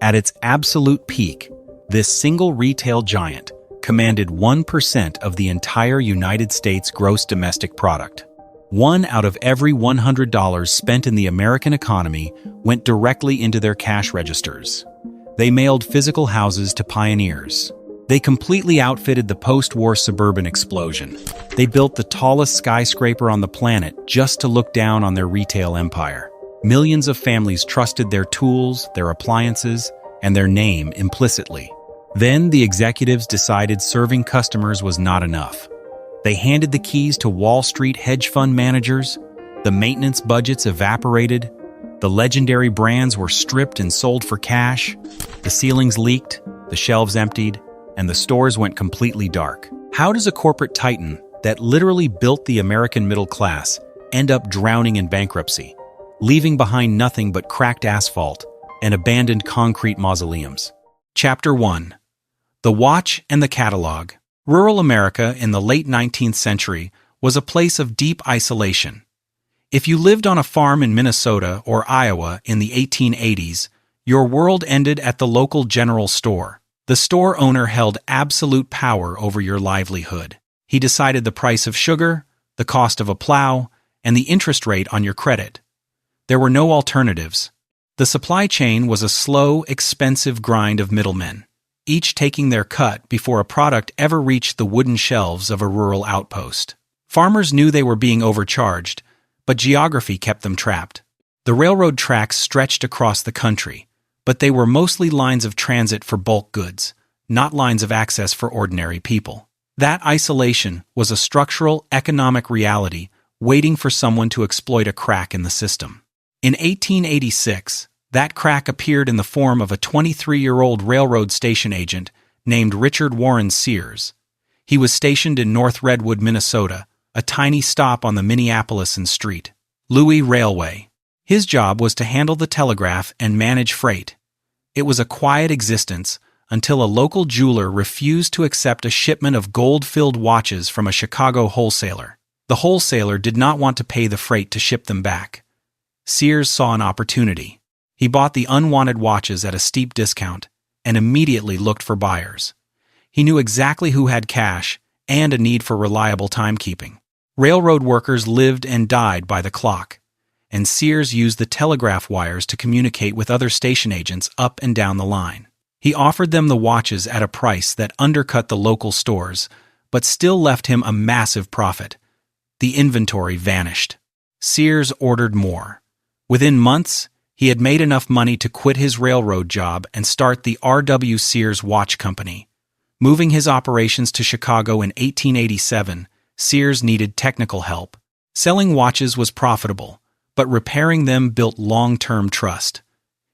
At its absolute peak, this single retail giant commanded 1% of the entire United States gross domestic product. One out of every $100 spent in the American economy went directly into their cash registers. They mailed physical houses to pioneers. They completely outfitted the post-war suburban explosion. They built the tallest skyscraper on the planet just to look down on their retail empire. Millions of families trusted their tools, their appliances, and their name implicitly. Then the executives decided serving customers was not enough. They handed the keys to Wall Street hedge fund managers. The maintenance budgets evaporated. The legendary brands were stripped and sold for cash. The ceilings leaked, the shelves emptied, and the stores went completely dark. How does a corporate titan that literally built the American middle class end up drowning in bankruptcy, leaving behind nothing but cracked asphalt and abandoned concrete mausoleums? Chapter 1. The Watch and the Catalog. Rural America in the late 19th century was a place of deep isolation. If you lived on a farm in Minnesota or Iowa in the 1880s, your world ended at the local general store. The store owner held absolute power over your livelihood. He decided the price of sugar, the cost of a plow, and the interest rate on your credit. There were no alternatives. The supply chain was a slow, expensive grind of middlemen, each taking their cut before a product ever reached the wooden shelves of a rural outpost. Farmers knew they were being overcharged, but geography kept them trapped. The railroad tracks stretched across the country, but they were mostly lines of transit for bulk goods, not lines of access for ordinary people. That isolation was a structural economic reality waiting for someone to exploit a crack in the system. In 1886, that crack appeared in the form of a 23-year-old railroad station agent named Richard Warren Sears. He was stationed in North Redwood, Minnesota, a tiny stop on the Minneapolis and St. Louis Railway. His job was to handle the telegraph and manage freight. It was a quiet existence until a local jeweler refused to accept a shipment of gold-filled watches from a Chicago wholesaler. The wholesaler did not want to pay the freight to ship them back. Sears saw an opportunity. He bought the unwanted watches at a steep discount and immediately looked for buyers. He knew exactly who had cash and a need for reliable timekeeping. Railroad workers lived and died by the clock, and Sears used the telegraph wires to communicate with other station agents up and down the line. He offered them the watches at a price that undercut the local stores, but still left him a massive profit. The inventory vanished. Sears ordered more. Within months, he had made enough money to quit his railroad job and start the R.W. Sears Watch Company. Moving his operations to Chicago in 1887, Sears needed technical help. Selling watches was profitable, but repairing them built long-term trust.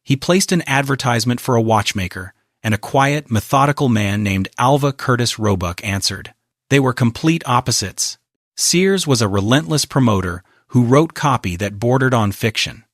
He placed an advertisement for a watchmaker, and a quiet, methodical man named Alva Curtis Roebuck answered. They were complete opposites. Sears was a relentless promoter who wrote copy that bordered on fiction.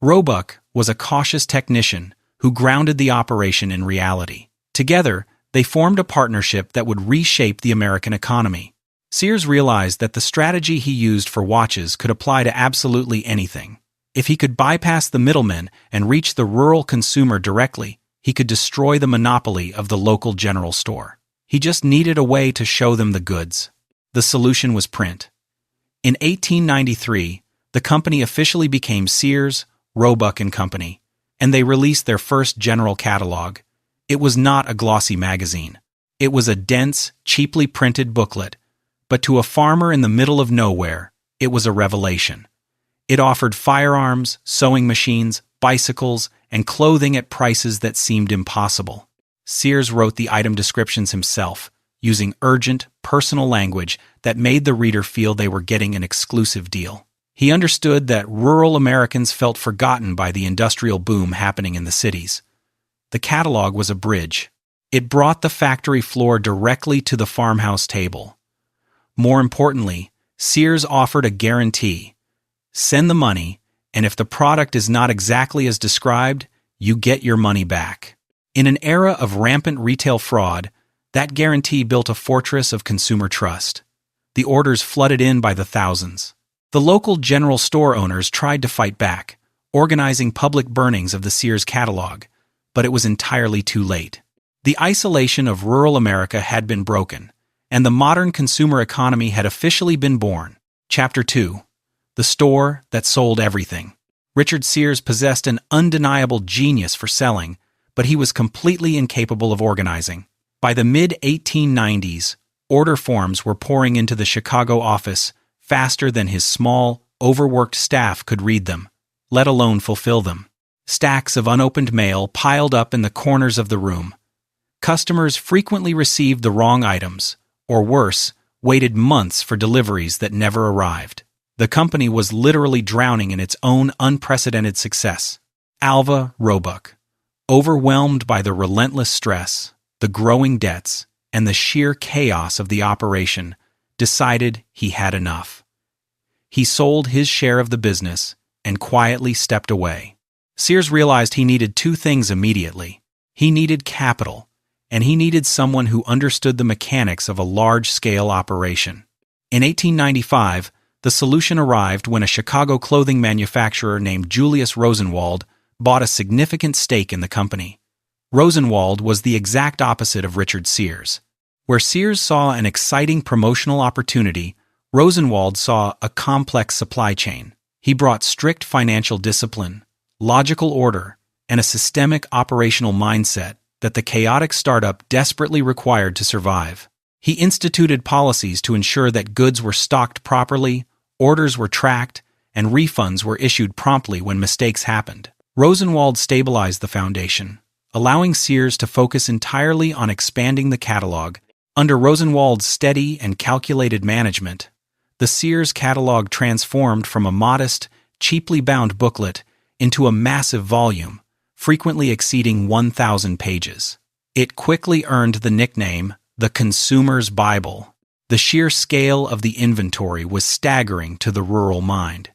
Roebuck was a cautious technician who grounded the operation in reality. Together, they formed a partnership that would reshape the American economy. Sears realized that the strategy he used for watches could apply to absolutely anything. If he could bypass the middlemen and reach the rural consumer directly, he could destroy the monopoly of the local general store. He just needed a way to show them the goods. The solution was print. In 1893, the company officially became Sears, Roebuck and Co., and they released their first general catalog. It was not a glossy magazine. It was a dense, cheaply printed booklet, but to a farmer in the middle of nowhere, it was a revelation. It offered firearms, sewing machines, bicycles, and clothing at prices that seemed impossible. Sears wrote the item descriptions himself, using urgent, personal language that made the reader feel they were getting an exclusive deal. He understood that rural Americans felt forgotten by the industrial boom happening in the cities. The catalog was a bridge. It brought the factory floor directly to the farmhouse table. More importantly, Sears offered a guarantee. Send the money, and if the product is not exactly as described, you get your money back. In an era of rampant retail fraud, that guarantee built a fortress of consumer trust. The orders flooded in by the thousands. The local general store owners tried to fight back, organizing public burnings of the Sears catalog, but it was entirely too late. The isolation of rural America had been broken, and the modern consumer economy had officially been born. Chapter 2. The Store That Sold Everything. Richard Sears possessed an undeniable genius for selling, but he was completely incapable of organizing. By the mid-1890s, order forms were pouring into the Chicago office faster than his small, overworked staff could read them, let alone fulfill them. Stacks of unopened mail piled up in the corners of the room. Customers frequently received the wrong items, or worse, waited months for deliveries that never arrived. The company was literally drowning in its own unprecedented success. Alva Roebuck, overwhelmed by the relentless stress, the growing debts, and the sheer chaos of the operation, decided he had enough. He sold his share of the business and quietly stepped away. Sears realized he needed two things immediately. He needed capital, and he needed someone who understood the mechanics of a large-scale operation. In 1895, the solution arrived when a Chicago clothing manufacturer named Julius Rosenwald bought a significant stake in the company. Rosenwald was the exact opposite of Richard Sears. Where Sears saw an exciting promotional opportunity, Rosenwald saw a complex supply chain. He brought strict financial discipline, logical order, and a systemic operational mindset that the chaotic startup desperately required to survive. He instituted policies to ensure that goods were stocked properly, orders were tracked, and refunds were issued promptly when mistakes happened. Rosenwald stabilized the foundation, allowing Sears to focus entirely on expanding the catalog. Under Rosenwald's steady and calculated management, the Sears catalog transformed from a modest, cheaply bound booklet into a massive volume, frequently exceeding 1,000 pages. It quickly earned the nickname, the Consumer's Bible. The sheer scale of the inventory was staggering to the rural mind.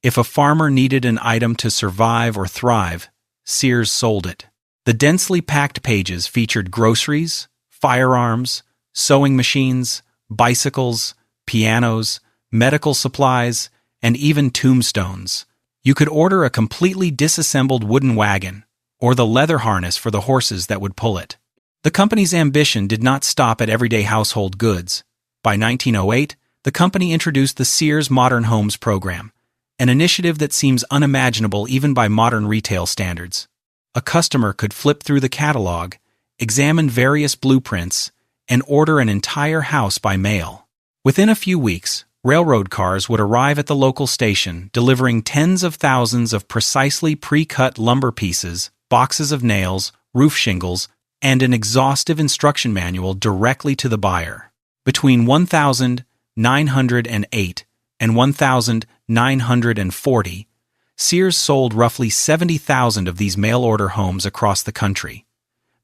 If a farmer needed an item to survive or thrive, Sears sold it. The densely packed pages featured groceries, firearms, sewing machines, bicycles, pianos, medical supplies, and even tombstones. You could order a completely disassembled wooden wagon, or the leather harness for the horses that would pull it. The company's ambition did not stop at everyday household goods. By 1908, the company introduced the Sears Modern Homes program, an initiative that seems unimaginable even by modern retail standards. A customer could flip through the catalog, examine various blueprints, and order an entire house by mail. Within a few weeks, railroad cars would arrive at the local station, delivering tens of thousands of precisely pre-cut lumber pieces, boxes of nails, roof shingles, and an exhaustive instruction manual directly to the buyer. Between 1908 and 1940, Sears sold roughly 70,000 of these mail-order homes across the country.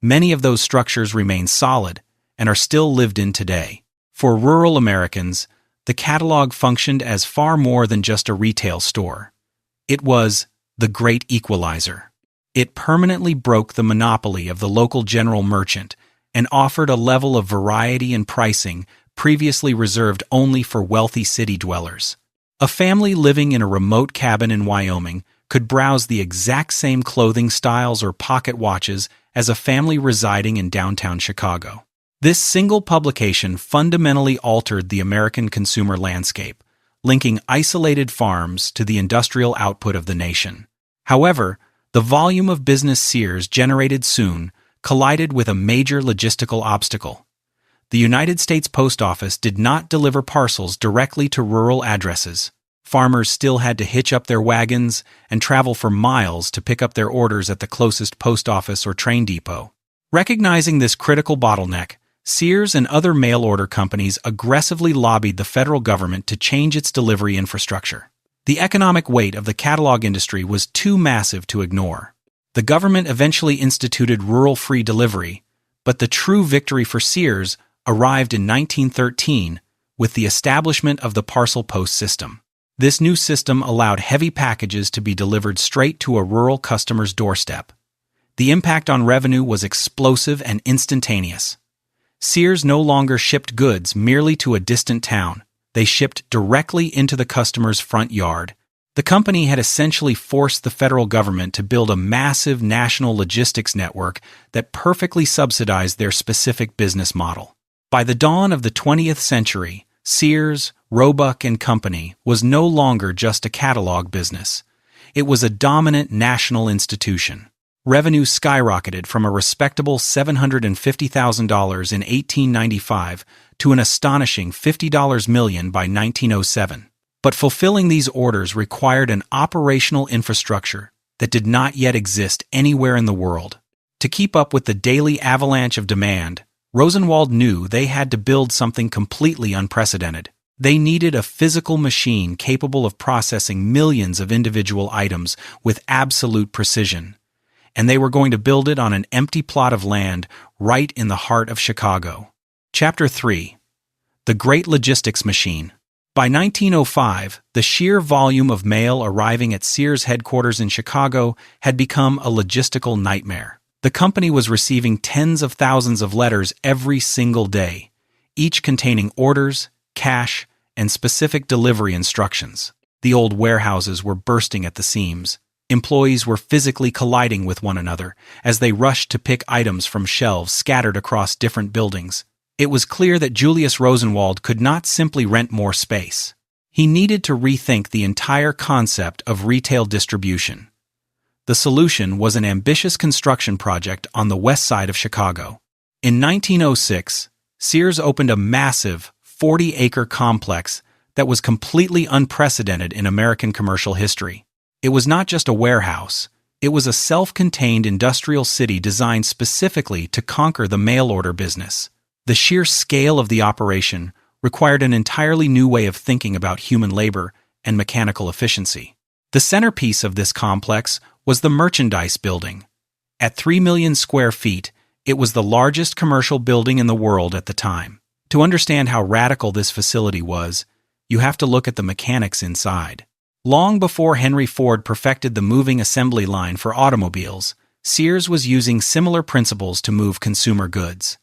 Many of those structures remain solid and are still lived in today. For rural Americans, the catalog functioned as far more than just a retail store. It was the great equalizer. It permanently broke the monopoly of the local general merchant and offered a level of variety and pricing previously reserved only for wealthy city dwellers. A family living in a remote cabin in Wyoming could browse the exact same clothing styles or pocket watches as a family residing in downtown Chicago. This single publication fundamentally altered the American consumer landscape, linking isolated farms to the industrial output of the nation. However, the volume of business Sears generated soon collided with a major logistical obstacle. The United States Post Office did not deliver parcels directly to rural addresses. Farmers still had to hitch up their wagons and travel for miles to pick up their orders at the closest post office or train depot. Recognizing this critical bottleneck, Sears and other mail-order companies aggressively lobbied the federal government to change its delivery infrastructure. The economic weight of the catalog industry was too massive to ignore. The government eventually instituted rural free delivery, but the true victory for Sears arrived in 1913 with the establishment of the parcel post system. This new system allowed heavy packages to be delivered straight to a rural customer's doorstep. The impact on revenue was explosive and instantaneous. Sears no longer shipped goods merely to a distant town. They shipped directly into the customer's front yard, The company had essentially forced the federal government to build a massive national logistics network that perfectly subsidized their specific business model. By the dawn of the 20th century, Sears, Roebuck and Co. was no longer just a catalog business. It was a dominant national institution. Revenue skyrocketed from a respectable $750,000 in 1895 to an astonishing $50 million by 1907. But fulfilling these orders required an operational infrastructure that did not yet exist anywhere in the world. To keep up with the daily avalanche of demand, Rosenwald knew they had to build something completely unprecedented. They needed a physical machine capable of processing millions of individual items with absolute precision. And they were going to build it on an empty plot of land right in the heart of Chicago. Chapter 3. The Great Logistics Machine. By 1905, the sheer volume of mail arriving at Sears headquarters in Chicago had become a logistical nightmare. The company was receiving tens of thousands of letters every single day, each containing orders, cash, and specific delivery instructions. The old warehouses were bursting at the seams. Employees were physically colliding with one another as they rushed to pick items from shelves scattered across different buildings. It was clear that Julius Rosenwald could not simply rent more space. He needed to rethink the entire concept of retail distribution. The solution was an ambitious construction project on the west side of Chicago. In 1906, Sears opened a massive 40-acre complex that was completely unprecedented in American commercial history. It was not just a warehouse. It was a self-contained industrial city designed specifically to conquer the mail-order business. The sheer scale of the operation required an entirely new way of thinking about human labor and mechanical efficiency. The centerpiece of this complex was the merchandise building. At 3 million square feet, it was the largest commercial building in the world at the time. To understand how radical this facility was, you have to look at the mechanics inside. Long before Henry Ford perfected the moving assembly line for automobiles, Sears was using similar principles to move consumer goods.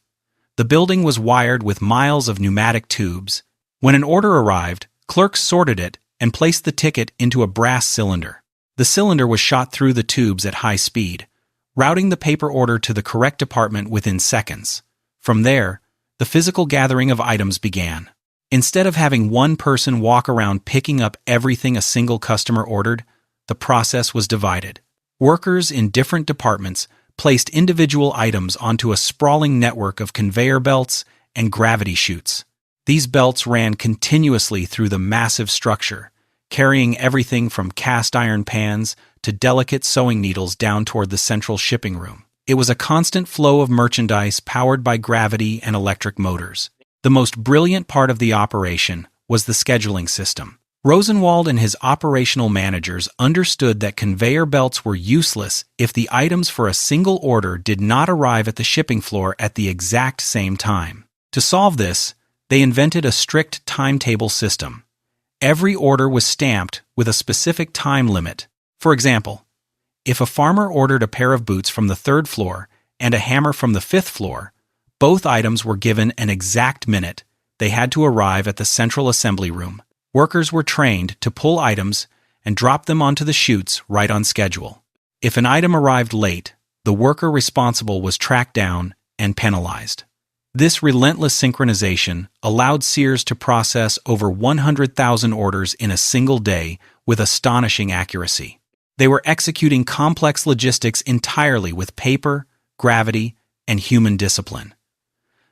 The building was wired with miles of pneumatic tubes. When an order arrived, clerks sorted it and placed the ticket into a brass cylinder. The cylinder was shot through the tubes at high speed, routing the paper order to the correct department within seconds. From there, the physical gathering of items began. Instead of having one person walk around picking up everything a single customer ordered, the process was divided. Workers in different departments placed individual items onto a sprawling network of conveyor belts and gravity chutes. These belts ran continuously through the massive structure, carrying everything from cast iron pans to delicate sewing needles down toward the central shipping room. It was a constant flow of merchandise powered by gravity and electric motors. The most brilliant part of the operation was the scheduling system. Rosenwald and his operational managers understood that conveyor belts were useless if the items for a single order did not arrive at the shipping floor at the exact same time. To solve this, they invented a strict timetable system. Every order was stamped with a specific time limit. For example, if a farmer ordered a pair of boots from the 3rd floor and a hammer from the 5th floor, both items were given an exact minute. They had to arrive at the central assembly room. Workers were trained to pull items and drop them onto the chutes right on schedule. If an item arrived late, the worker responsible was tracked down and penalized. This relentless synchronization allowed Sears to process over 100,000 orders in a single day with astonishing accuracy. They were executing complex logistics entirely with paper, gravity, and human discipline.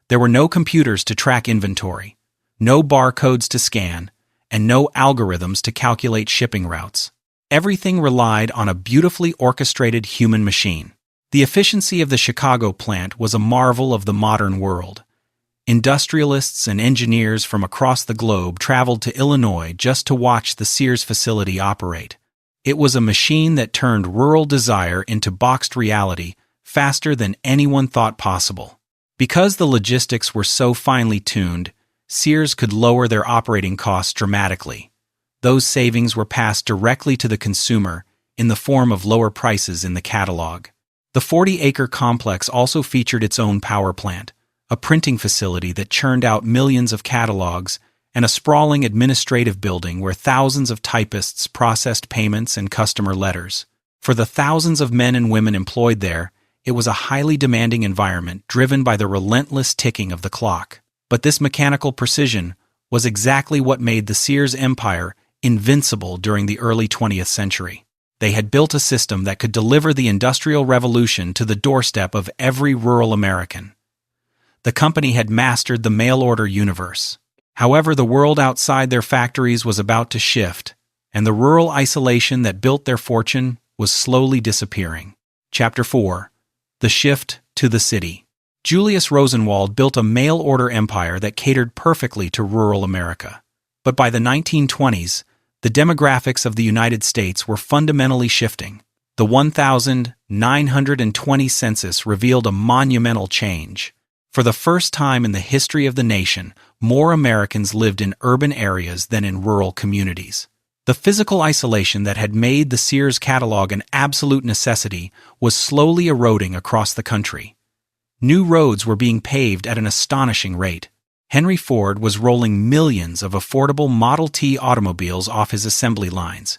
There were no computers to track inventory, no barcodes to scan, and no algorithms to calculate shipping routes. Everything relied on a beautifully orchestrated human machine. The efficiency of the Chicago plant was a marvel of the modern world. Industrialists and engineers from across the globe traveled to Illinois just to watch the Sears facility operate. It was a machine that turned rural desire into boxed reality faster than anyone thought possible. Because the logistics were so finely tuned, Sears could lower their operating costs dramatically. Those savings were passed directly to the consumer in the form of lower prices in the catalog. The 40-acre complex also featured its own power plant, a printing facility that churned out millions of catalogs and a sprawling administrative building where thousands of typists processed payments and customer letters. For the thousands of men and women employed there, it was a highly demanding environment driven by the relentless ticking of the clock. But this mechanical precision was exactly what made the Sears empire invincible during the early 20th century. They had built a system that could deliver the Industrial Revolution to the doorstep of every rural American. The company had mastered the mail-order universe. However, the world outside their factories was about to shift, and the rural isolation that built their fortune was slowly disappearing. Chapter 4. The Shift to the City. Julius Rosenwald built a mail-order empire that catered perfectly to rural America. But by the 1920s, the demographics of the United States were fundamentally shifting. The 1920 census revealed a monumental change. For the first time in the history of the nation, more Americans lived in urban areas than in rural communities. The physical isolation that had made the Sears catalog an absolute necessity was slowly eroding across the country. New roads were being paved at an astonishing rate. Henry Ford was rolling millions of affordable Model T automobiles off his assembly lines,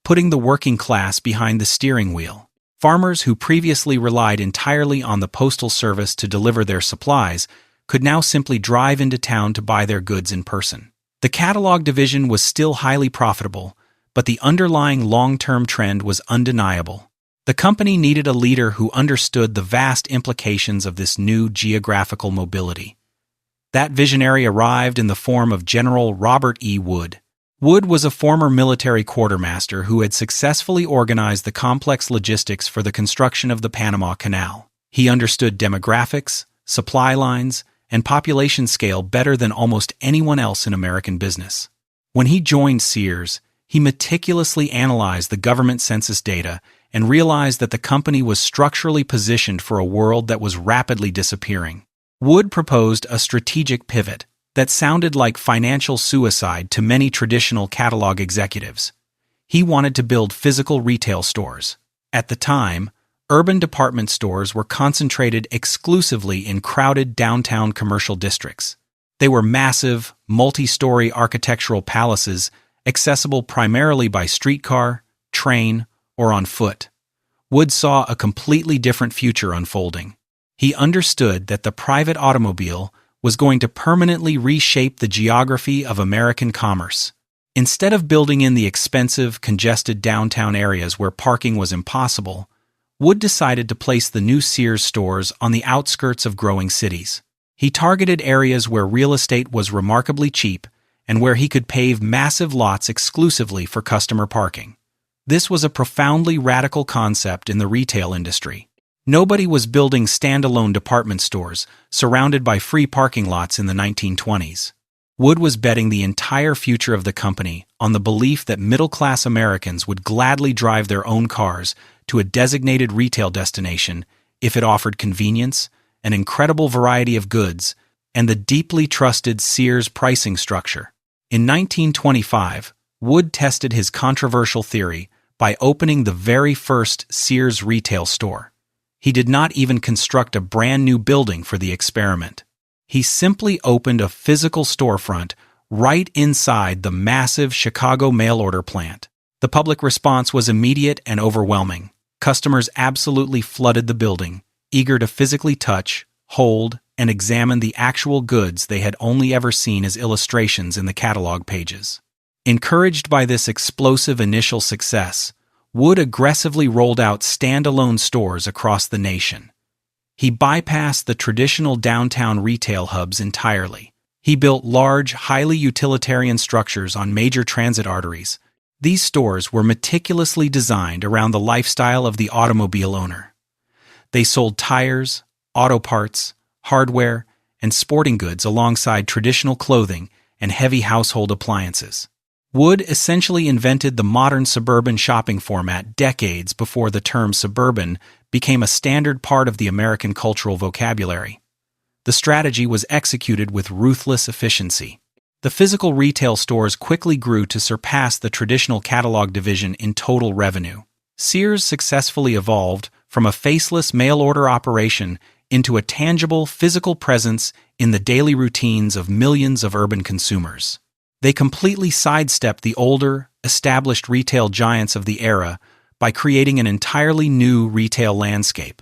putting the working class behind the steering wheel. Farmers who previously relied entirely on the postal service to deliver their supplies could now simply drive into town to buy their goods in person. The catalog division was still highly profitable, but the underlying long-term trend was undeniable. The company needed a leader who understood the vast implications of this new geographical mobility. That visionary arrived in the form of General Robert E. Wood. Wood was a former military quartermaster who had successfully organized the complex logistics for the construction of the Panama Canal. He understood demographics, supply lines, and population scale better than almost anyone else in American business. When he joined Sears, he meticulously analyzed the government census data and realized that the company was structurally positioned for a world that was rapidly disappearing. Wood proposed a strategic pivot that sounded like financial suicide to many traditional catalog executives. He wanted to build physical retail stores. At the time, urban department stores were concentrated exclusively in crowded downtown commercial districts. They were massive, multi-story architectural palaces accessible primarily by streetcar, train, or on foot. Wood saw a completely different future unfolding. He understood that the private automobile was going to permanently reshape the geography of American commerce. Instead of building in the expensive, congested downtown areas where parking was impossible, Wood decided to place the new Sears stores on the outskirts of growing cities. He targeted areas where real estate was remarkably cheap and where he could pave massive lots exclusively for customer parking. This was a profoundly radical concept in the retail industry. Nobody was building standalone department stores surrounded by free parking lots in the 1920s. Wood was betting the entire future of the company on the belief that middle-class Americans would gladly drive their own cars to a designated retail destination if it offered convenience, an incredible variety of goods, and the deeply trusted Sears pricing structure. In 1925, Wood tested his controversial theory by opening the very first Sears retail store. He did not even construct a brand new building for the experiment. He simply opened a physical storefront right inside the massive Chicago mail-order plant. The public response was immediate and overwhelming. Customers absolutely flooded the building, eager to physically touch, hold, and examine the actual goods they had only ever seen as illustrations in the catalog pages. Encouraged by this explosive initial success, Wood aggressively rolled out standalone stores across the nation. He bypassed the traditional downtown retail hubs entirely. He built large, highly utilitarian structures on major transit arteries. These stores were meticulously designed around the lifestyle of the automobile owner. They sold tires, auto parts, hardware, and sporting goods alongside traditional clothing and heavy household appliances. Wood essentially invented the modern suburban shopping format decades before the term suburban became a standard part of the American cultural vocabulary. The strategy was executed with ruthless efficiency. The physical retail stores quickly grew to surpass the traditional catalog division in total revenue. Sears successfully evolved from a faceless mail-order operation into a tangible physical presence in the daily routines of millions of urban consumers. They completely sidestepped the older, established retail giants of the era by creating an entirely new retail landscape.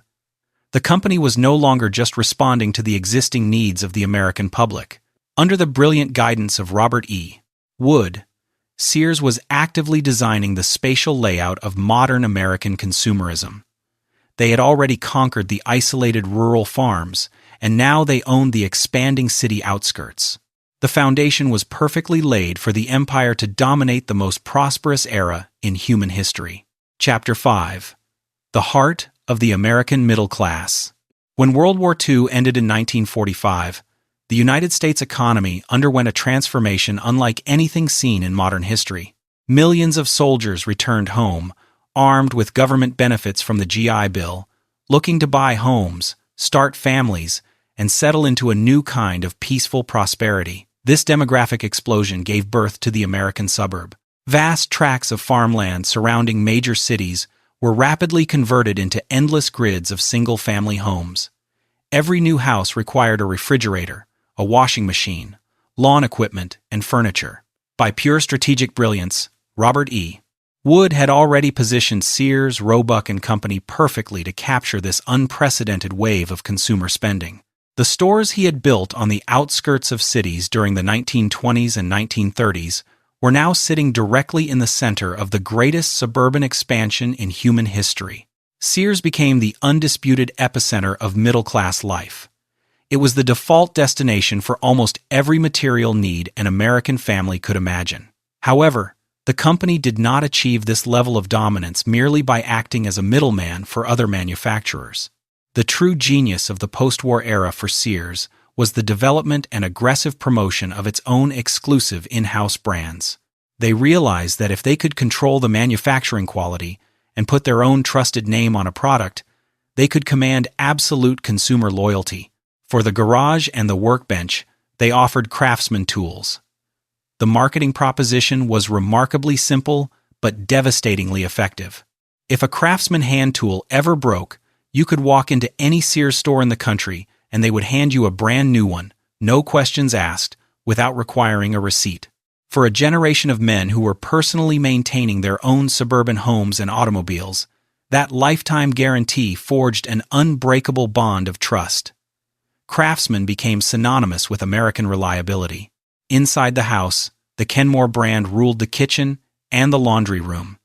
The company was no longer just responding to the existing needs of the American public. Under the brilliant guidance of Robert E. Wood, Sears was actively designing the spatial layout of modern American consumerism. They had already conquered the isolated rural farms, and now they owned the expanding city outskirts. The foundation was perfectly laid for the empire to dominate the most prosperous era in human history. Chapter 5. The Heart of the American Middle Class. When World War II ended in 1945, the United States economy underwent a transformation unlike anything seen in modern history. Millions of soldiers returned home, armed with government benefits from the GI Bill, looking to buy homes, start families, and settle into a new kind of peaceful prosperity. This demographic explosion gave birth to the American suburb. Vast tracts of farmland surrounding major cities were rapidly converted into endless grids of single-family homes. Every new house required a refrigerator, a washing machine, lawn equipment, and furniture. By pure strategic brilliance, Robert E. Wood had already positioned Sears, Roebuck and Co. perfectly to capture this unprecedented wave of consumer spending. The stores he had built on the outskirts of cities during the 1920s and 1930s were now sitting directly in the center of the greatest suburban expansion in human history. Sears became the undisputed epicenter of middle-class life. It was the default destination for almost every material need an American family could imagine. However, the company did not achieve this level of dominance merely by acting as a middleman for other manufacturers. The true genius of the post-war era for Sears was the development and aggressive promotion of its own exclusive in-house brands. They realized that if they could control the manufacturing quality and put their own trusted name on a product, they could command absolute consumer loyalty. For the garage and the workbench, they offered craftsman tools. The marketing proposition was remarkably simple but devastatingly effective. If a craftsman hand tool ever broke, you could walk into any Sears store in the country and they would hand you a brand new one, no questions asked, without requiring a receipt. For a generation of men who were personally maintaining their own suburban homes and automobiles, that lifetime guarantee forged an unbreakable bond of trust. Craftsman became synonymous with American reliability. Inside the house, the Kenmore brand ruled the kitchen and the laundry room.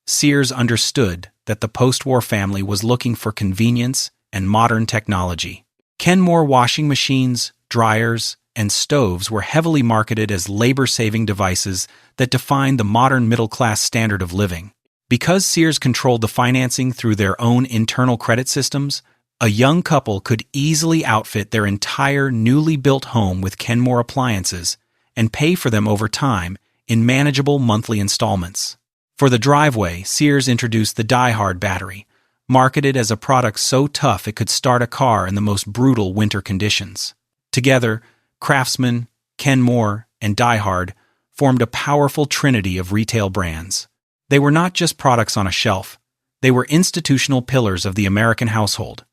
Sears understood that the post-war family was looking for convenience and modern technology. Kenmore washing machines, dryers, and stoves were heavily marketed as labor-saving devices that defined the modern middle-class standard of living. Because Sears controlled the financing through their own internal credit systems, a young couple could easily outfit their entire newly built home with Kenmore appliances and pay for them over time in manageable monthly installments. For the driveway, Sears introduced the Die Hard battery, marketed as a product so tough it could start a car in the most brutal winter conditions. Together, Craftsman, Kenmore, and Die Hard formed a powerful trinity of retail brands. They were not just products on a shelf. They were institutional pillars of the American household.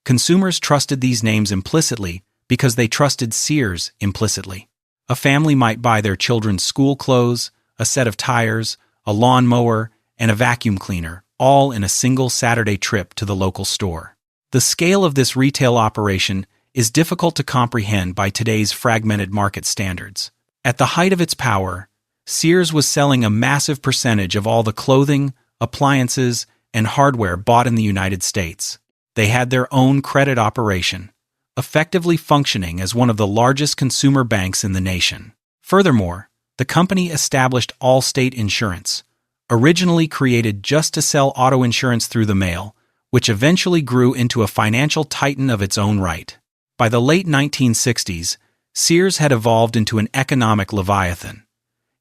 Consumers trusted these names implicitly because they trusted Sears implicitly. A family might buy their children's school clothes, a set of tires, a lawn mower, and a vacuum cleaner, all in a single Saturday trip to the local store. The scale of this retail operation is difficult to comprehend by today's fragmented market standards. At the height of its power, Sears was selling a massive percentage of all the clothing, appliances, and hardware bought in the United States. They had their own credit operation, effectively functioning as one of the largest consumer banks in the nation. Furthermore, the company established Allstate Insurance, originally created just to sell auto insurance through the mail, which eventually grew into a financial titan of its own right. By the late 1960s, Sears had evolved into an economic leviathan.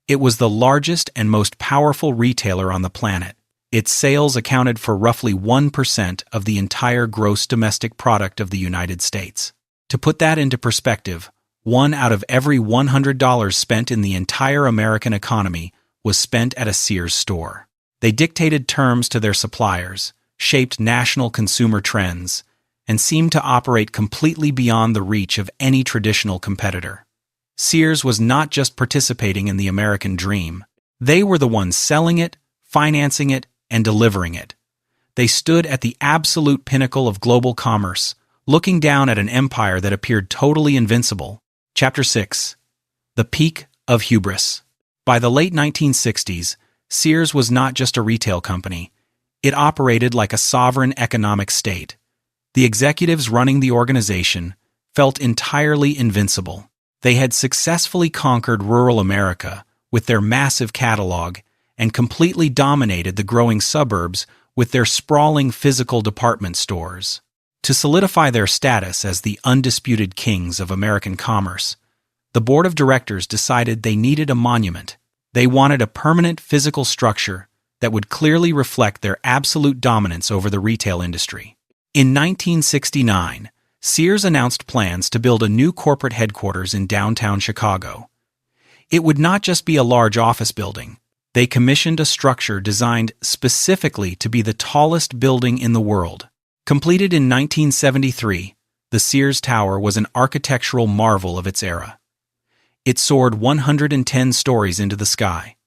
It was the largest and most powerful retailer on the planet. Its sales accounted for roughly 1% of the entire gross domestic product of the United States. To put that into perspective, 1 out of every $100 spent in the entire American economy was spent at a Sears store. They dictated terms to their suppliers, shaped national consumer trends, and seemed to operate completely beyond the reach of any traditional competitor. Sears was not just participating in the American dream. They were the ones selling it, financing it, and delivering it. They stood at the absolute pinnacle of global commerce, looking down at an empire that appeared totally invincible. Chapter 6. The Peak of Hubris. By the late 1960s, Sears was not just a retail company. It operated like a sovereign economic state. The executives running the organization felt entirely invincible. They had successfully conquered rural America with their massive catalog and completely dominated the growing suburbs with their sprawling physical department stores. To solidify their status as the undisputed kings of American commerce, the board of directors decided they needed a monument. They wanted a permanent physical structure that would clearly reflect their absolute dominance over the retail industry. In 1969, Sears announced plans to build a new corporate headquarters in downtown Chicago. It would not just be a large office building. They commissioned a structure designed specifically to be the tallest building in the world. Completed in 1973, the Sears Tower was an architectural marvel of its era. It soared 110 stories into the sky,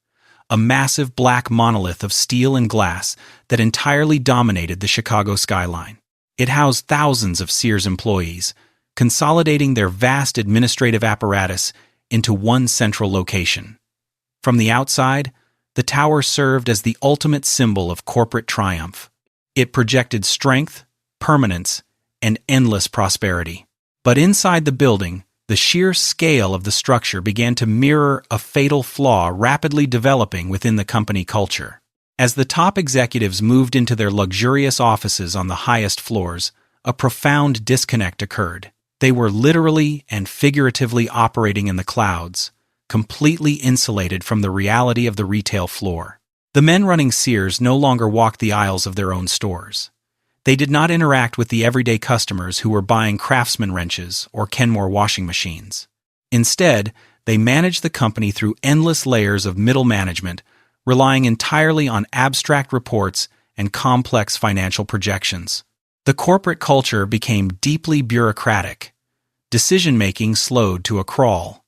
a massive black monolith of steel and glass that entirely dominated the Chicago skyline. It housed thousands of Sears employees, consolidating their vast administrative apparatus into one central location. From the outside, the tower served as the ultimate symbol of corporate triumph. It projected strength, permanence, and endless prosperity. But inside the building, the sheer scale of the structure began to mirror a fatal flaw rapidly developing within the company culture. As the top executives moved into their luxurious offices on the highest floors, a profound disconnect occurred. They were literally and figuratively operating in the clouds, completely insulated from the reality of the retail floor. The men running Sears no longer walked the aisles of their own stores. They did not interact with the everyday customers who were buying Craftsman wrenches or Kenmore washing machines. Instead, they managed the company through endless layers of middle management, relying entirely on abstract reports and complex financial projections. The corporate culture became deeply bureaucratic. Decision-making slowed to a crawl.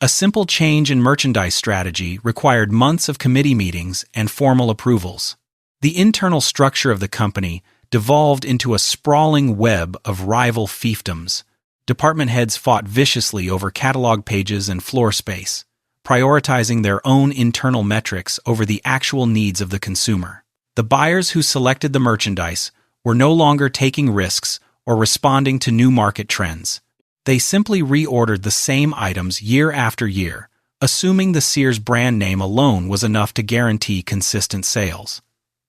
A simple change in merchandise strategy required months of committee meetings and formal approvals. The internal structure of the company devolved into a sprawling web of rival fiefdoms. Department heads fought viciously over catalog pages and floor space, prioritizing their own internal metrics over the actual needs of the consumer. The buyers who selected the merchandise were no longer taking risks or responding to new market trends. They simply reordered the same items year after year, assuming the Sears brand name alone was enough to guarantee consistent sales.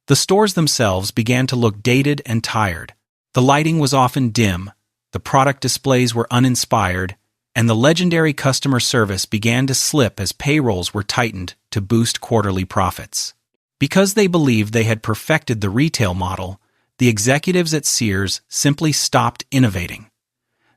The stores themselves began to look dated and tired. The lighting was often dim, the product displays were uninspired, and the legendary customer service began to slip as payrolls were tightened to boost quarterly profits. Because they believed they had perfected the retail model, the executives at Sears simply stopped innovating.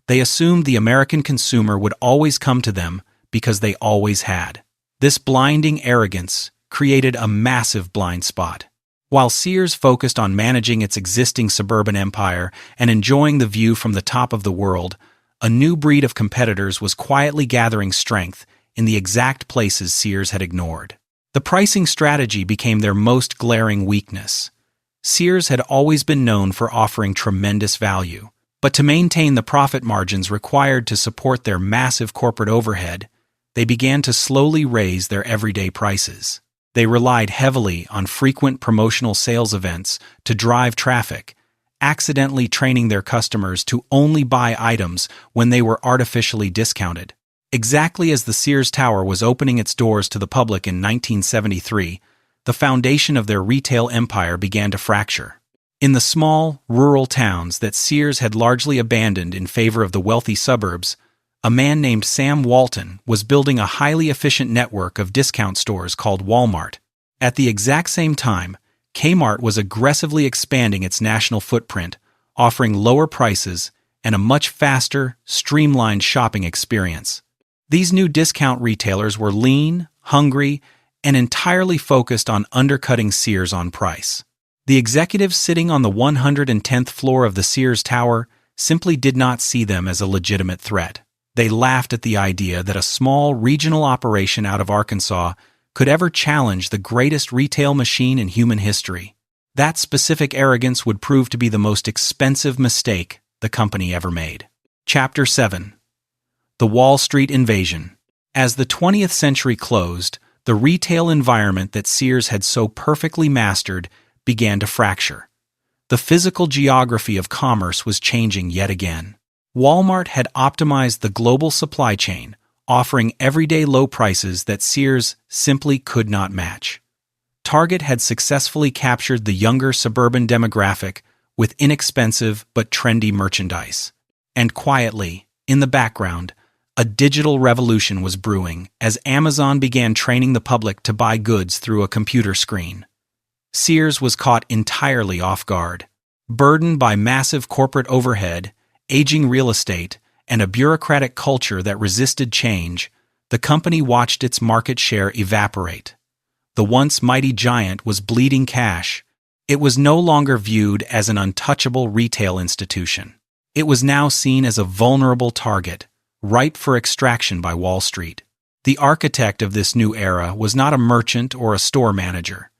They assumed the American consumer would always come to them because they always had. This blinding arrogance created a massive blind spot. While Sears focused on managing its existing suburban empire and enjoying the view from the top of the world, a new breed of competitors was quietly gathering strength in the exact places Sears had ignored. The pricing strategy became their most glaring weakness. Sears had always been known for offering tremendous value, but to maintain the profit margins required to support their massive corporate overhead, they began to slowly raise their everyday prices. They relied heavily on frequent promotional sales events to drive traffic, accidentally training their customers to only buy items when they were artificially discounted. Exactly as the Sears Tower was opening its doors to the public in 1973, the foundation of their retail empire began to fracture. In the small, rural towns that Sears had largely abandoned in favor of the wealthy suburbs, a man named Sam Walton was building a highly efficient network of discount stores called Walmart. At the exact same time, Kmart was aggressively expanding its national footprint, offering lower prices and a much faster, streamlined shopping experience. These new discount retailers were lean, hungry, and entirely focused on undercutting Sears on price. The executives sitting on the 110th floor of the Sears Tower simply did not see them as a legitimate threat. They laughed at the idea that a small regional operation out of Arkansas could ever challenge the greatest retail machine in human history. That specific arrogance would prove to be the most expensive mistake the company ever made. Chapter 7. The Wall Street Invasion. As the 20th century closed, the retail environment that Sears had so perfectly mastered began to fracture. The physical geography of commerce was changing yet again. Walmart had optimized the global supply chain, offering everyday low prices that Sears simply could not match. Target had successfully captured the younger suburban demographic with inexpensive but trendy merchandise. And quietly, in the background, a digital revolution was brewing as Amazon began training the public to buy goods through a computer screen. Sears was caught entirely off guard. Burdened by massive corporate overhead, aging real estate, and a bureaucratic culture that resisted change, the company watched its market share evaporate. The once mighty giant was bleeding cash. It was no longer viewed as an untouchable retail institution. It was now seen as a vulnerable target, ripe for extraction by Wall Street. The architect of this new era was not a merchant or a store manager.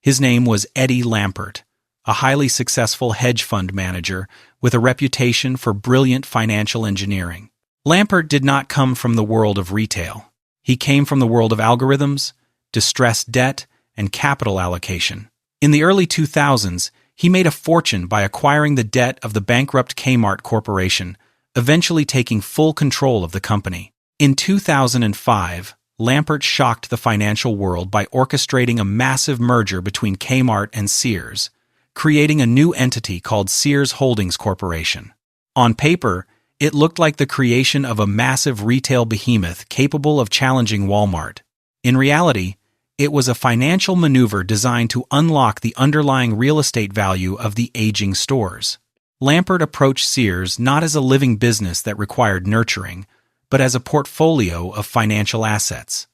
His name was Eddie Lampert, a highly successful hedge fund manager with a reputation for brilliant financial engineering. Lampert did not come from the world of retail. He came from the world of algorithms, distressed debt, and capital allocation. In the early 2000s, he made a fortune by acquiring the debt of the bankrupt Kmart Corporation, eventually taking full control of the company. In 2005, Lampert shocked the financial world by orchestrating a massive merger between Kmart and Sears, creating a new entity called Sears Holdings Corporation. On paper, it looked like the creation of a massive retail behemoth capable of challenging Walmart. In reality, it was a financial maneuver designed to unlock the underlying real estate value of the aging stores. Lampert approached Sears not as a living business that required nurturing, but as a portfolio of financial assets.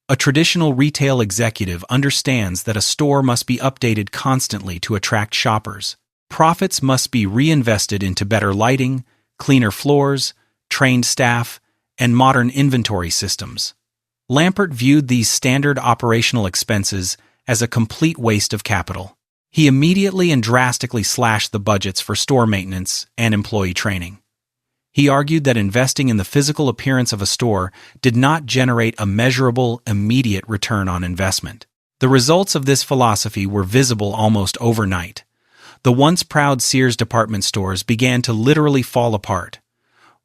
A traditional retail executive understands that a store must be updated constantly to attract shoppers. Profits must be reinvested into better lighting, cleaner floors, trained staff, and modern inventory systems. Lampert viewed these standard operational expenses as a complete waste of capital. He immediately and drastically slashed the budgets for store maintenance and employee training. He argued that investing in the physical appearance of a store did not generate a measurable, immediate return on investment. The results of this philosophy were visible almost overnight. The once proud Sears department stores began to literally fall apart.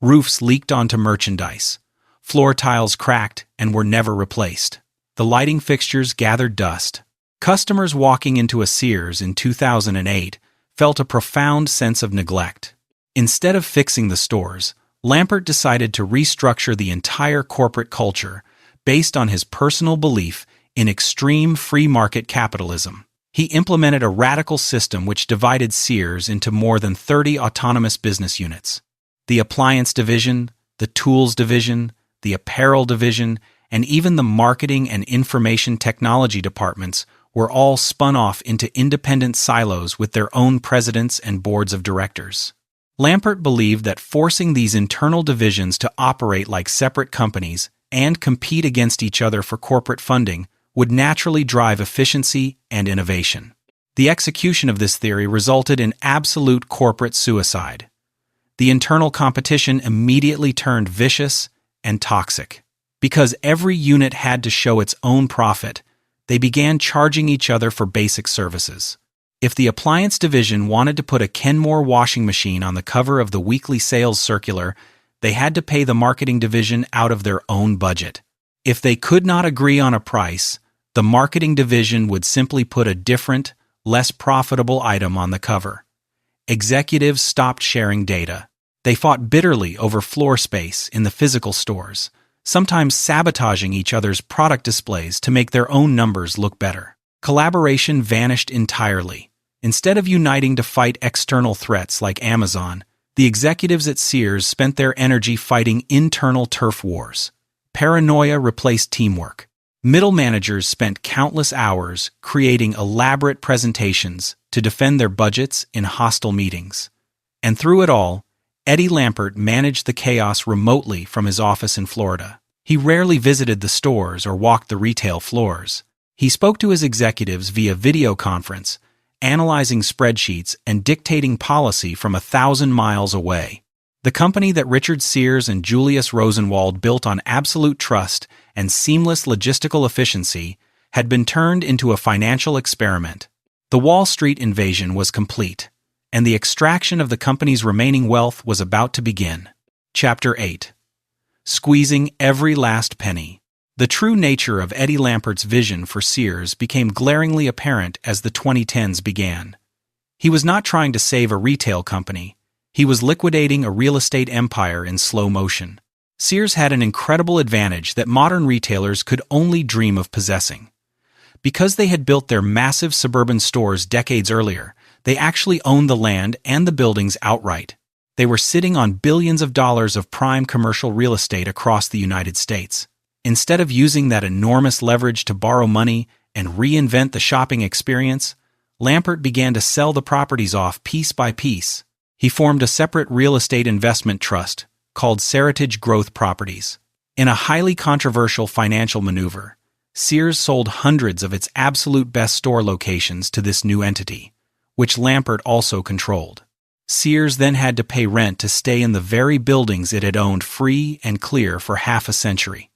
Roofs leaked onto merchandise. Floor tiles cracked and were never replaced. The lighting fixtures gathered dust. Customers walking into a Sears in 2008 felt a profound sense of neglect. Instead of fixing the stores, Lampert decided to restructure the entire corporate culture based on his personal belief in extreme free market capitalism. He implemented a radical system which divided Sears into more than 30 autonomous business units. The appliance division, the tools division, the apparel division, and even the marketing and information technology departments were all spun off into independent silos with their own presidents and boards of directors. Lampert believed that forcing these internal divisions to operate like separate companies and compete against each other for corporate funding would naturally drive efficiency and innovation. The execution of this theory resulted in absolute corporate suicide. The internal competition immediately turned vicious and toxic. Because every unit had to show its own profit, they began charging each other for basic services. If the appliance division wanted to put a Kenmore washing machine on the cover of the weekly sales circular, they had to pay the marketing division out of their own budget. If they could not agree on a price, the marketing division would simply put a different, less profitable item on the cover. Executives stopped sharing data. They fought bitterly over floor space in the physical stores, sometimes sabotaging each other's product displays to make their own numbers look better. Collaboration vanished entirely. Instead of uniting to fight external threats like Amazon, the executives at Sears spent their energy fighting internal turf wars. Paranoia replaced teamwork. Middle managers spent countless hours creating elaborate presentations to defend their budgets in hostile meetings. And through it all, Eddie Lampert managed the chaos remotely from his office in Florida. He rarely visited the stores or walked the retail floors. He spoke to his executives via video conference, analyzing spreadsheets and dictating policy from 1,000 miles away. The company that Richard Sears and Julius Rosenwald built on absolute trust and seamless logistical efficiency had been turned into a financial experiment. The Wall Street invasion was complete, and the extraction of the company's remaining wealth was about to begin. Chapter 8. Squeezing every last penny. The true nature of Eddie Lampert's vision for Sears became glaringly apparent as the 2010s began. He was not trying to save a retail company. He was liquidating a real estate empire in slow motion. Sears had an incredible advantage that modern retailers could only dream of possessing. Because they had built their massive suburban stores decades earlier, they actually owned the land and the buildings outright. They were sitting on billions of dollars of prime commercial real estate across the United States. Instead of using that enormous leverage to borrow money and reinvent the shopping experience, Lampert began to sell the properties off piece by piece. He formed a separate real estate investment trust called Seritage Growth Properties. In a highly controversial financial maneuver, Sears sold hundreds of its absolute best store locations to this new entity, which Lampert also controlled. Sears then had to pay rent to stay in the very buildings it had owned free and clear for half a century.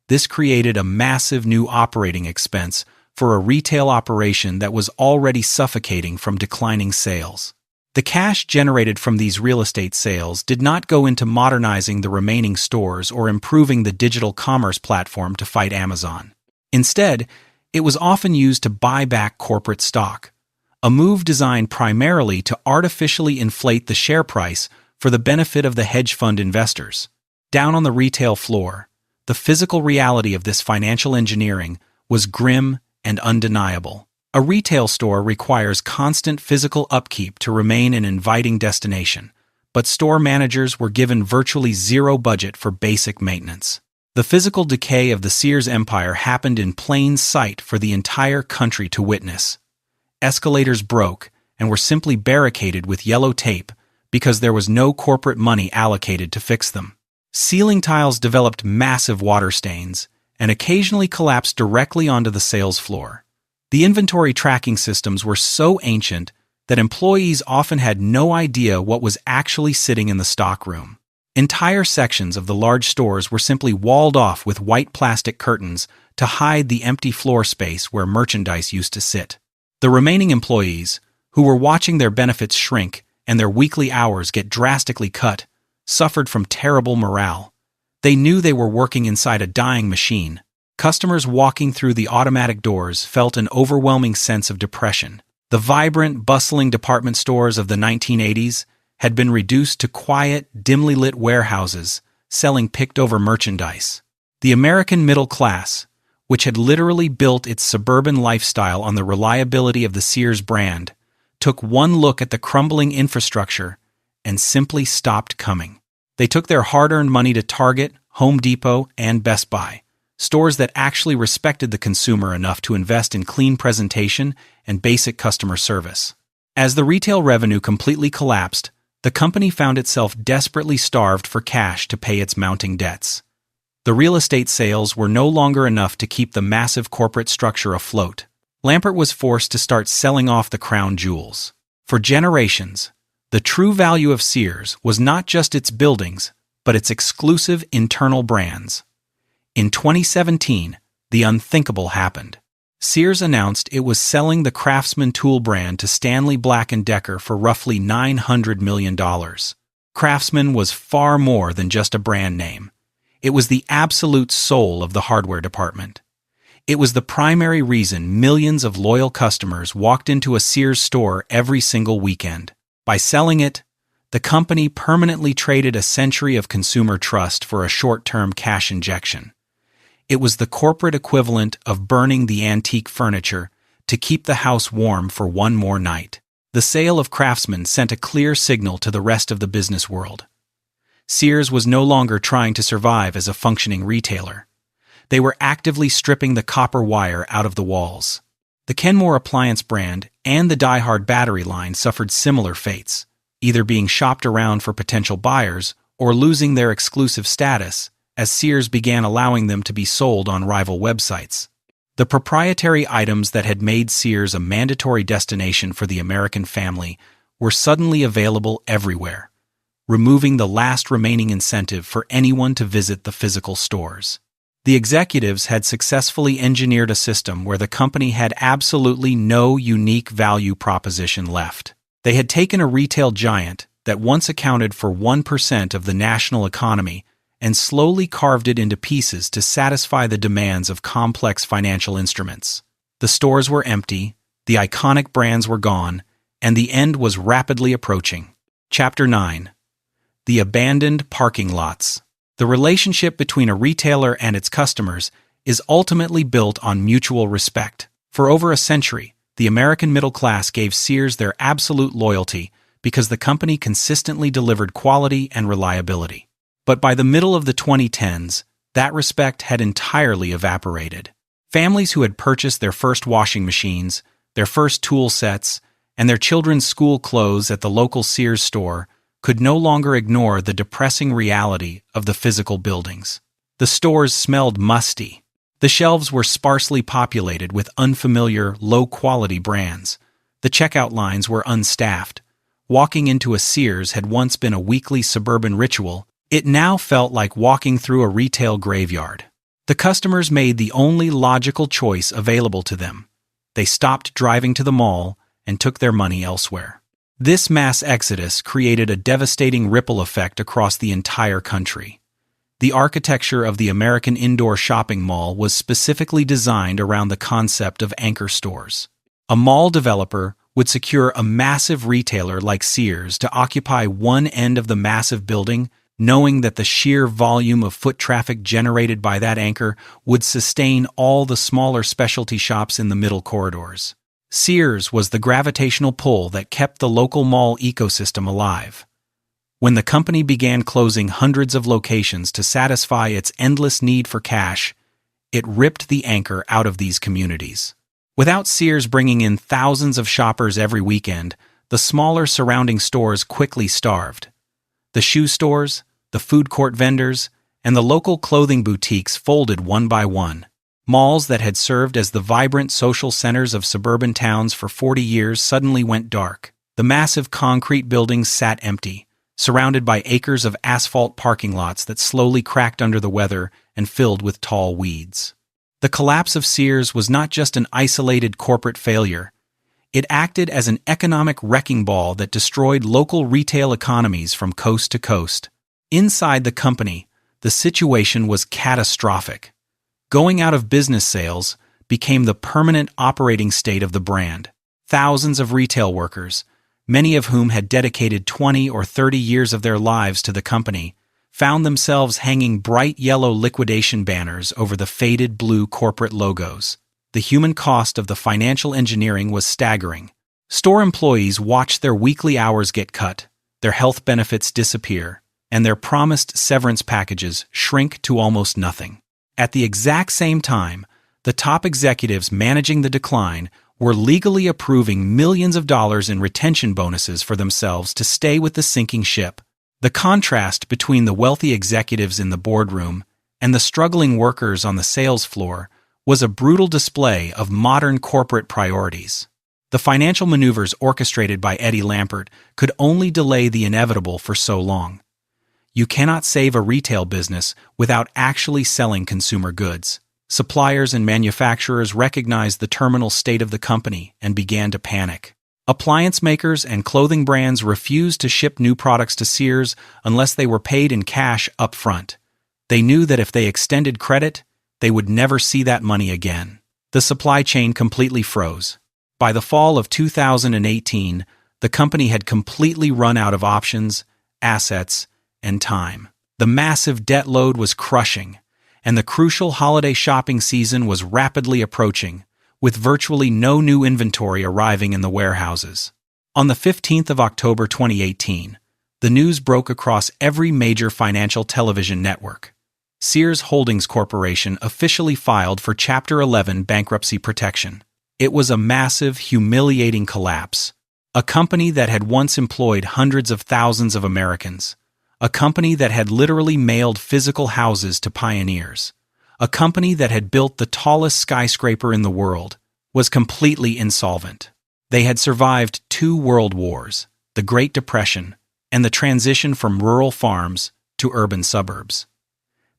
This created a massive new operating expense for a retail operation that was already suffocating from declining sales. The cash generated from these real estate sales did not go into modernizing the remaining stores or improving the digital commerce platform to fight Amazon. Instead, it was often used to buy back corporate stock, a move designed primarily to artificially inflate the share price for the benefit of the hedge fund investors. Down on the retail floor, the physical reality of this financial engineering was grim and undeniable. A retail store requires constant physical upkeep to remain an inviting destination, but store managers were given virtually zero budget for basic maintenance. The physical decay of the Sears empire happened in plain sight for the entire country to witness. Escalators broke and were simply barricaded with yellow tape because there was no corporate money allocated to fix them. Ceiling tiles developed massive water stains and occasionally collapsed directly onto the sales floor. The inventory tracking systems were so ancient that employees often had no idea what was actually sitting in the stockroom. Entire sections of the large stores were simply walled off with white plastic curtains to hide the empty floor space where merchandise used to sit. The remaining employees, who were watching their benefits shrink and their weekly hours get drastically cut, suffered from terrible morale. They knew they were working inside a dying machine. Customers walking through the automatic doors felt an overwhelming sense of depression. The vibrant, bustling department stores of the 1980s had been reduced to quiet, dimly lit warehouses selling picked-over merchandise. The American middle class, which had literally built its suburban lifestyle on the reliability of the Sears brand, took one look at the crumbling infrastructure and simply stopped coming. They took their hard-earned money to Target, Home Depot, and Best Buy, stores that actually respected the consumer enough to invest in clean presentation and basic customer service. As the retail revenue completely collapsed, the company found itself desperately starved for cash to pay its mounting debts. The real estate sales were no longer enough to keep the massive corporate structure afloat. Lampert was forced to start selling off the crown jewels. For generations, the true value of Sears was not just its buildings, but its exclusive internal brands. In 2017, the unthinkable happened. Sears announced it was selling the Craftsman tool brand to Stanley Black & Decker for roughly $900 million. Craftsman was far more than just a brand name. It was the absolute soul of the hardware department. It was the primary reason millions of loyal customers walked into a Sears store every single weekend. By selling it, the company permanently traded a century of consumer trust for a short-term cash injection. It was the corporate equivalent of burning the antique furniture to keep the house warm for one more night. The sale of Craftsman sent a clear signal to the rest of the business world. Sears was no longer trying to survive as a functioning retailer. They were actively stripping the copper wire out of the walls. The Kenmore appliance brand and the Die Hard battery line suffered similar fates. either being shopped around for potential buyers or losing their exclusive status, as Sears began allowing them to be sold on rival websites. The proprietary items that had made Sears a mandatory destination for the American family were suddenly available everywhere, removing the last remaining incentive for anyone to visit the physical stores. The executives had successfully engineered a system where the company had absolutely no unique value proposition left. They had taken a retail giant that once accounted for 1% of the national economy and slowly carved it into pieces to satisfy the demands of complex financial instruments. The stores were empty, the iconic brands were gone, and the end was rapidly approaching. Chapter 9. The Abandoned Parking Lots. The relationship between a retailer and its customers is ultimately built on mutual respect. For over a century, the American middle class gave Sears their absolute loyalty because the company consistently delivered quality and reliability. But by the middle of the 2010s, that respect had entirely evaporated. Families who had purchased their first washing machines, their first tool sets, and their children's school clothes at the local Sears store could no longer ignore the depressing reality of the physical buildings. The stores smelled musty. The shelves were sparsely populated with unfamiliar, low-quality brands. The checkout lines were unstaffed. Walking into a Sears had once been a weekly suburban ritual. It now felt like walking through a retail graveyard. The customers made the only logical choice available to them. They stopped driving to the mall and took their money elsewhere. This mass exodus created a devastating ripple effect across the entire country. The architecture of the American indoor shopping mall was specifically designed around the concept of anchor stores. A mall developer would secure a massive retailer like Sears to occupy one end of the massive building, knowing that the sheer volume of foot traffic generated by that anchor would sustain all the smaller specialty shops in the middle corridors. Sears was the gravitational pull that kept the local mall ecosystem alive. When the company began closing hundreds of locations to satisfy its endless need for cash, it ripped the anchor out of these communities. Without Sears bringing in thousands of shoppers every weekend, the smaller surrounding stores quickly starved. The shoe stores, the food court vendors, and the local clothing boutiques folded one by one. Malls that had served as the vibrant social centers of suburban towns for 40 years suddenly went dark. The massive concrete buildings sat empty, surrounded by acres of asphalt parking lots that slowly cracked under the weather and filled with tall weeds. The collapse of Sears was not just an isolated corporate failure. It acted as an economic wrecking ball that destroyed local retail economies from coast to coast. Inside the company, the situation was catastrophic. Going out of business sales became the permanent operating state of the brand. Thousands of retail workers, many of whom had dedicated 20 or 30 years of their lives to the company, found themselves hanging bright yellow liquidation banners over the faded blue corporate logos. The human cost of the financial engineering was staggering. Store employees watched their weekly hours get cut, their health benefits disappear, and their promised severance packages shrink to almost nothing. At the exact same time, the top executives managing the decline were legally approving millions of dollars in retention bonuses for themselves to stay with the sinking ship. The contrast between the wealthy executives in the boardroom and the struggling workers on the sales floor was a brutal display of modern corporate priorities. The financial maneuvers orchestrated by Eddie Lampert could only delay the inevitable for so long. You cannot save a retail business without actually selling consumer goods. Suppliers and manufacturers recognized the terminal state of the company and began to panic. Appliance makers and clothing brands refused to ship new products to Sears unless they were paid in cash up front. They knew that if they extended credit, they would never see that money again. The supply chain completely froze. By the fall of 2018, the company had completely run out of options, assets, and time. The massive debt load was crushing, and the crucial holiday shopping season was rapidly approaching, with virtually no new inventory arriving in the warehouses. On the 15th of October 2018, the news broke across every major financial television network. Sears Holdings Corporation officially filed for Chapter 11 bankruptcy protection. It was a massive, humiliating collapse. A company that had once employed hundreds of thousands of Americans. A company that had literally mailed physical houses to pioneers. A company that had built the tallest skyscraper in the world, was completely insolvent. They had survived 2 world wars, the Great Depression, and the transition from rural farms to urban suburbs.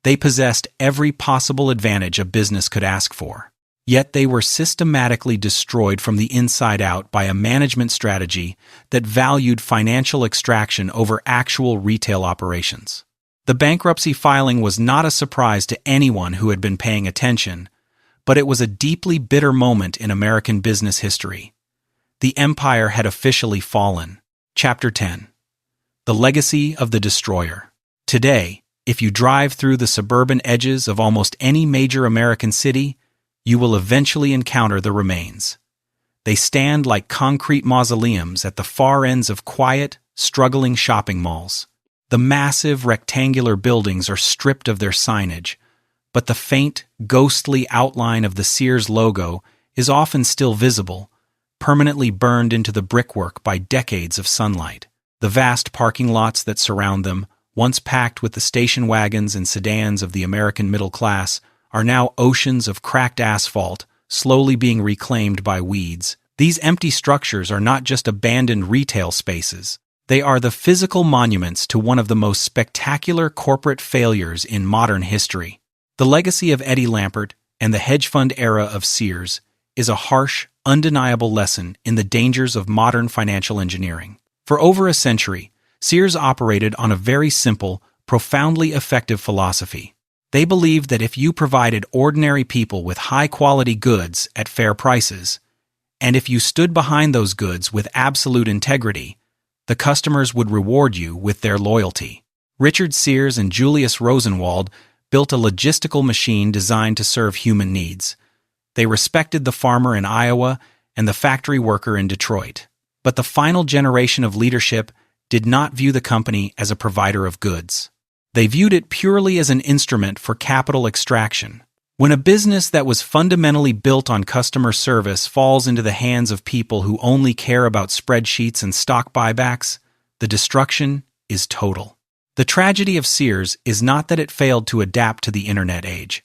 They possessed every possible advantage a business could ask for. Yet they were systematically destroyed from the inside out by a management strategy that valued financial extraction over actual retail operations. The bankruptcy filing was not a surprise to anyone who had been paying attention, but it was a deeply bitter moment in American business history. The empire had officially fallen. Chapter 10. The Legacy of the Destroyer. Today, if you drive through the suburban edges of almost any major American city, you will eventually encounter the remains. They stand like concrete mausoleums at the far ends of quiet, struggling shopping malls. The massive rectangular buildings are stripped of their signage, but the faint, ghostly outline of the Sears logo is often still visible, permanently burned into the brickwork by decades of sunlight. The vast parking lots that surround them, once packed with the station wagons and sedans of the American middle class, are now oceans of cracked asphalt, slowly being reclaimed by weeds. These empty structures are not just abandoned retail spaces. They are the physical monuments to one of the most spectacular corporate failures in modern history. The legacy of Eddie Lampert and the hedge fund era of Sears is a harsh, undeniable lesson in the dangers of modern financial engineering. For over a century, Sears operated on a very simple, profoundly effective philosophy. They believed that if you provided ordinary people with high-quality goods at fair prices, and if you stood behind those goods with absolute integrity, the customers would reward you with their loyalty. Richard Sears and Julius Rosenwald built a logistical machine designed to serve human needs. They respected the farmer in Iowa and the factory worker in Detroit. But the final generation of leadership did not view the company as a provider of goods. They viewed it purely as an instrument for capital extraction. When a business that was fundamentally built on customer service falls into the hands of people who only care about spreadsheets and stock buybacks, the destruction is total. The tragedy of Sears is not that it failed to adapt to the internet age.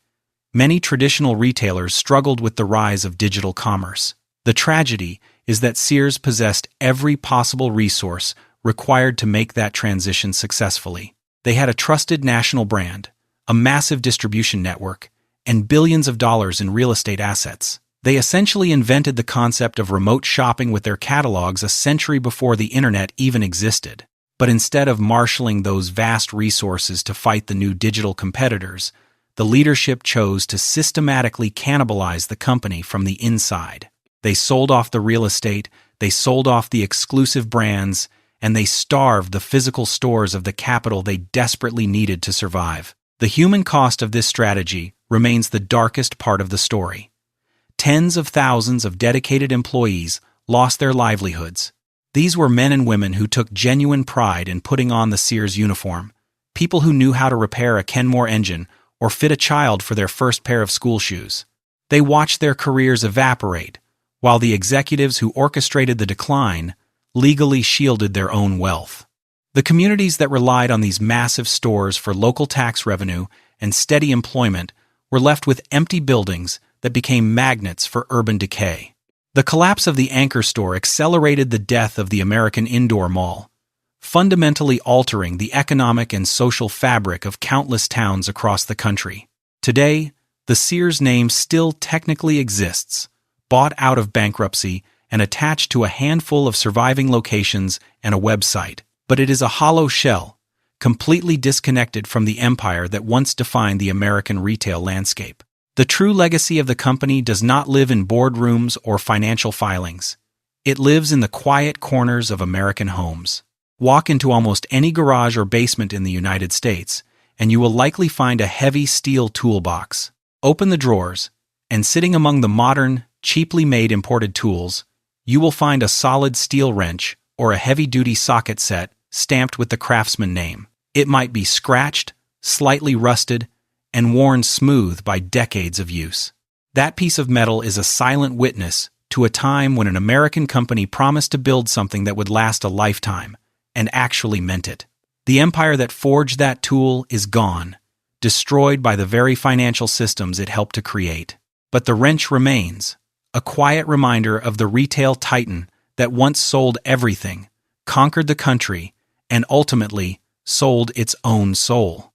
Many traditional retailers struggled with the rise of digital commerce. The tragedy is that Sears possessed every possible resource required to make that transition successfully. They had a trusted national brand, a massive distribution network, and billions of dollars in real estate assets. They essentially invented the concept of remote shopping with their catalogs a century before the internet even existed. But instead of marshaling those vast resources to fight the new digital competitors, the leadership chose to systematically cannibalize the company from the inside. They sold off the real estate, they sold off the exclusive brands, and they starved the physical stores of the capital they desperately needed to survive. The human cost of this strategy remains the darkest part of the story. Tens of thousands of dedicated employees lost their livelihoods. These were men and women who took genuine pride in putting on the Sears uniform, people who knew how to repair a Kenmore engine or fit a child for their first pair of school shoes. They watched their careers evaporate, while the executives who orchestrated the decline legally shielded their own wealth. The communities that relied on these massive stores for local tax revenue and steady employment were left with empty buildings that became magnets for urban decay. The collapse of the anchor store accelerated the death of the American indoor mall, fundamentally altering the economic and social fabric of countless towns across the country. Today, the Sears name still technically exists, bought out of bankruptcy and attached to a handful of surviving locations and a website, but it is a hollow shell, completely disconnected from the empire that once defined the American retail landscape. The true legacy of the company does not live in boardrooms or financial filings. It lives in the quiet corners of American homes. Walk into almost any garage or basement in the United States, and you will likely find a heavy steel toolbox. Open the drawers, and sitting among the modern, cheaply made imported tools, you will find a solid steel wrench or a heavy-duty socket set stamped with the craftsman name. It might be scratched, slightly rusted, and worn smooth by decades of use. That piece of metal is a silent witness to a time when an American company promised to build something that would last a lifetime, and actually meant it. The empire that forged that tool is gone, destroyed by the very financial systems it helped to create. But the wrench remains, a quiet reminder of the retail titan that once sold everything, conquered the country, and ultimately sold its own soul.